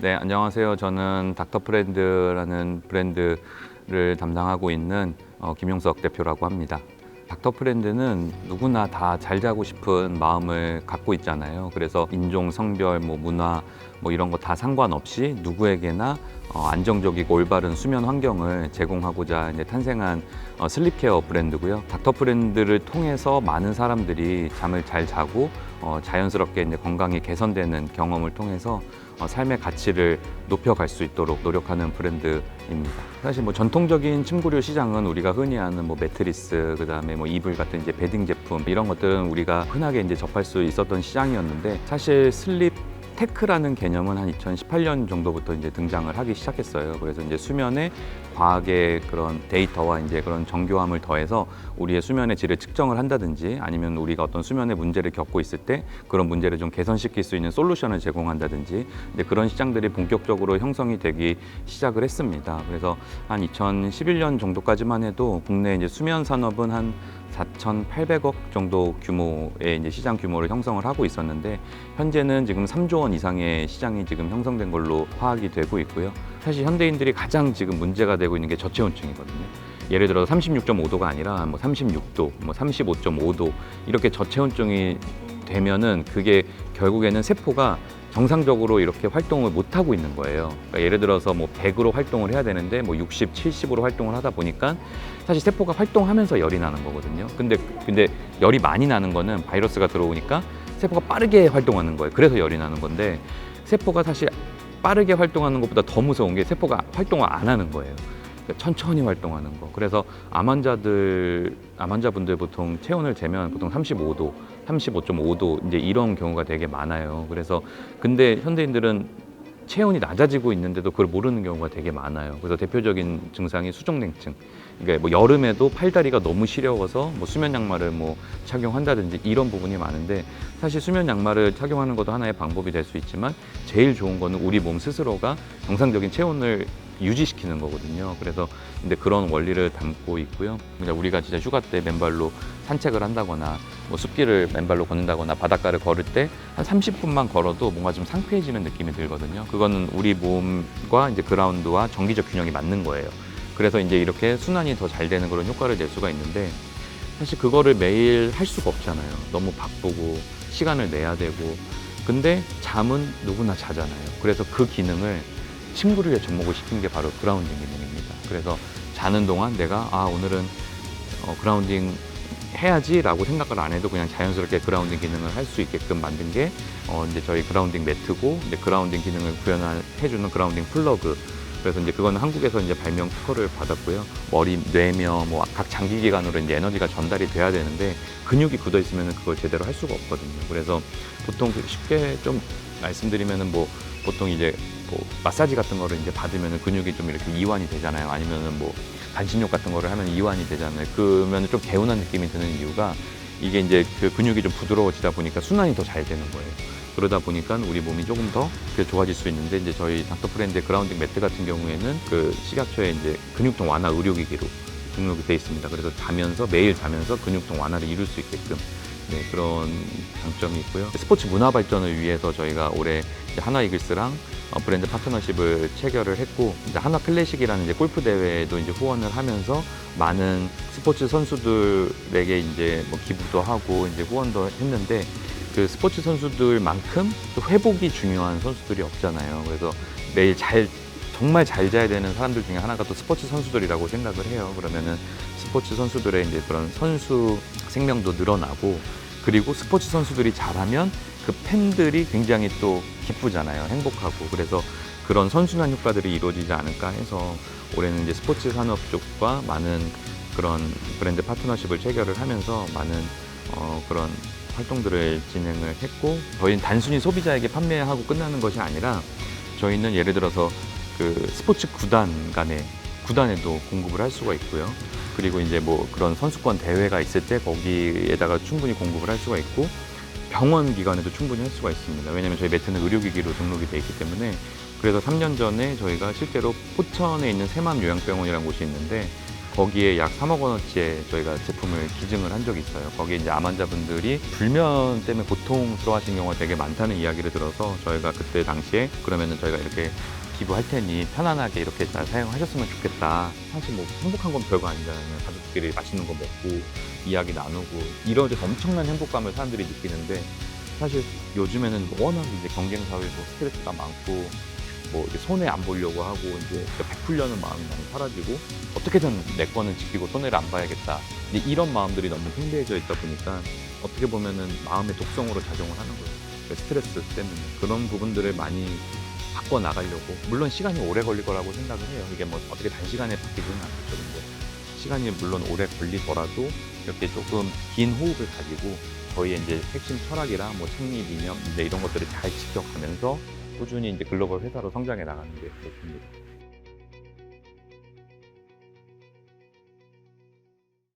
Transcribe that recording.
네, 안녕하세요. 저는 닥터프렌드라는 브랜드를 담당하고 있는 김용석 대표라고 합니다. 닥터프렌드는 누구나 다 잘 자고 싶은 마음을 갖고 있잖아요. 그래서 인종, 성별, 문화 이런 거 다 상관없이 누구에게나 안정적이고 올바른 수면 환경을 제공하고자 이제 탄생한 슬립케어 브랜드고요. 닥터프렌드를 통해서 많은 사람들이 잠을 잘 자고 자연스럽게 이제 건강이 개선되는 경험을 통해서 삶의 가치를 높여갈 수 있도록 노력하는 브랜드입니다. 사실 전통적인 침구류 시장은 우리가 흔히 아는 매트리스, 그다음에 이불 같은 이제 베딩 제품 이런 것들은 우리가 흔하게 이제 접할 수 있었던 시장이었는데, 사실 슬립 테크라는 개념은 한 2018년 정도부터 이제 등장을 하기 시작했어요. 그래서 이제 수면에 과학의 그런 데이터와 이제 그런 정교함을 더해서 우리의 수면의 질을 측정을 한다든지, 아니면 우리가 어떤 수면의 문제를 겪고 있을 때 그런 문제를 좀 개선시킬 수 있는 솔루션을 제공한다든지, 이제 그런 시장들이 본격적으로 형성이 되기 시작을 했습니다. 그래서 한 2011년 정도까지만 해도 국내 이제 수면 산업은 한 4,800억 정도 규모의 이제 시장 규모를 형성을 하고 있었는데, 현재는 지금 3조 원 이상의 시장이 지금 형성된 걸로 파악이 되고 있고요. 사실 현대인들이 가장 지금 문제가 되고 있는 게 저체온증이거든요. 예를 들어 36.5도가 아니라 36도, 35.5도 이렇게 저체온증이 되면은 그게 결국에는 세포가 정상적으로 이렇게 활동을 못 하고 있는 거예요. 그러니까 예를 들어서 100으로 활동을 해야 되는데 60, 70으로 활동을 하다 보니까 사실 세포가 활동하면서 열이 나는 거거든요. 근데 열이 많이 나는 거는 바이러스가 들어오니까 세포가 빠르게 활동하는 거예요. 그래서 열이 나는 건데, 세포가 사실 빠르게 활동하는 것보다 더 무서운 게 세포가 활동을 안 하는 거예요. 그러니까 천천히 활동하는 거. 그래서 암 환자분들 보통 체온을 재면 보통 35도, 35.5도 이제 이런 경우가 되게 많아요. 그래서 근데 현대인들은 체온이 낮아지고 있는데도 그걸 모르는 경우가 되게 많아요. 그래서 대표적인 증상이 수족냉증. 그러니까 여름에도 팔다리가 너무 시려워서 수면 양말을 착용한다든지 이런 부분이 많은데, 사실 수면 양말을 착용하는 것도 하나의 방법이 될 수 있지만 제일 좋은 거는 우리 몸 스스로가 정상적인 체온을 유지시키는 거거든요. 그래서 근데 그런 원리를 담고 있고요. 그냥 우리가 진짜 휴가 때 맨발로 산책을 한다거나 숲길을 맨발로 걷는다거나 바닷가를 걸을 때 한 30분만 걸어도 뭔가 좀 상쾌해지는 느낌이 들거든요. 그거는 우리 몸과 이제 그라운드와 정기적 균형이 맞는 거예요. 그래서 이제 이렇게 순환이 더 잘 되는 그런 효과를 낼 수가 있는데, 사실 그거를 매일 할 수가 없잖아요. 너무 바쁘고 시간을 내야 되고. 근데 잠은 누구나 자잖아요. 그래서 그 기능을 침구류에 접목을 시킨 게 바로 그라운딩 기능입니다. 그래서 자는 동안 내가 오늘은 그라운딩 해야지 라고 생각을 안 해도 그냥 자연스럽게 그라운딩 기능을 할 수 있게끔 만든 게 이제 저희 그라운딩 매트고, 이제 그라운딩 기능을 구현해주는 그라운딩 플러그. 그래서 이제 그거는 한국에서 이제 발명 특허를 받았고요. 머리, 뇌며 각 장기기관으로 이제 에너지가 전달이 돼야 되는데, 근육이 굳어 있으면 그걸 제대로 할 수가 없거든요. 그래서 보통 쉽게 좀 말씀드리면은 보통 이제 마사지 같은 거를 이제 받으면 근육이 좀 이렇게 이완이 되잖아요. 아니면은 반신욕 같은 거를 하면 이완이 되잖아요. 그러면 좀 개운한 느낌이 드는 이유가, 이게 이제 그 근육이 좀 부드러워지다 보니까 순환이 더 잘 되는 거예요. 그러다 보니까 우리 몸이 조금 더 좋아질 수 있는데, 이제 저희 닥터프렌드의 그라운딩 매트 같은 경우에는 그 식약처에 이제 근육통 완화 의료기기로 등록이 되어 있습니다. 그래서 매일 자면서 근육통 완화를 이룰 수 있게끔 그런 장점이 있고요. 스포츠 문화 발전을 위해서 저희가 올해 하나 이글스랑 브랜드 파트너십을 체결을 했고, 이제 하나 클래식이라는 이제 골프 대회에도 이제 후원을 하면서 많은 스포츠 선수들에게 이제 기부도 하고 이제 후원도 했는데, 그 스포츠 선수들만큼 또 회복이 중요한 선수들이 없잖아요. 그래서 매일 정말 잘 자야 되는 사람들 중에 하나가 또 스포츠 선수들이라고 생각을 해요. 그러면은 스포츠 선수들의 이제 그런 선수 생명도 늘어나고, 그리고 스포츠 선수들이 잘하면 그 팬들이 굉장히 또 기쁘잖아요. 행복하고. 그래서 그런 선순환 효과들이 이루어지지 않을까 해서 올해는 이제 스포츠 산업 쪽과 많은 그런 브랜드 파트너십을 체결을 하면서 많은 그런 활동들을 진행을 했고, 저희는 단순히 소비자에게 판매하고 끝나는 것이 아니라, 저희는 예를 들어서 그 스포츠 구단에도 공급을 할 수가 있고요. 그리고 이제 그런 선수권 대회가 있을 때 거기에다가 충분히 공급을 할 수가 있고, 병원 기관에도 충분히 할 수가 있습니다. 왜냐하면 저희 매트는 의료기기로 등록이 돼 있기 때문에. 그래서 3년 전에 저희가 실제로 포천에 있는 새맘 요양병원이라는 곳이 있는데, 거기에 약 3억 원어치의 저희가 제품을 기증을 한 적이 있어요. 거기에 이제 암 환자분들이 불면 때문에 고통스러워하시는 경우가 되게 많다는 이야기를 들어서 저희가 그때 당시에 그러면은 저희가 이렇게 기부할 테니 편안하게 이렇게 잘 사용하셨으면 좋겠다. 사실 뭐 행복한 건 별거 아니잖아요. 가족끼리 맛있는 거 먹고 이야기 나누고 이런 엄청난 행복감을 사람들이 느끼는데 사실 요즘에는 워낙 이제 경쟁 사회고 스트레스가 많고 뭐 이제 손해 안 보려고 하고 이제 베풀려는 마음이 많이 사라지고 어떻게든 내 거는 지키고 손해를 안 봐야겠다. 이제 이런 마음들이 너무 팽배해져 있다 보니까 어떻게 보면은 마음의 독성으로 작용을 하는 거예요. 그 스트레스 때문에 그런 부분들을 많이 바꿔 나가려고 물론 시간이 오래 걸릴 거라고 생각을 해요. 이게 뭐 어떻게 단시간에 바뀌지는 않겠죠. 근데 시간이 물론 오래 걸리더라도 이렇게 조금 긴 호흡을 가지고 저희의 이제 핵심 철학이랑 뭐 창립 이념 이제 이런 것들을 잘 지켜가면서 꾸준히 이제 글로벌 회사로 성장해 나가는 게 목표입니다.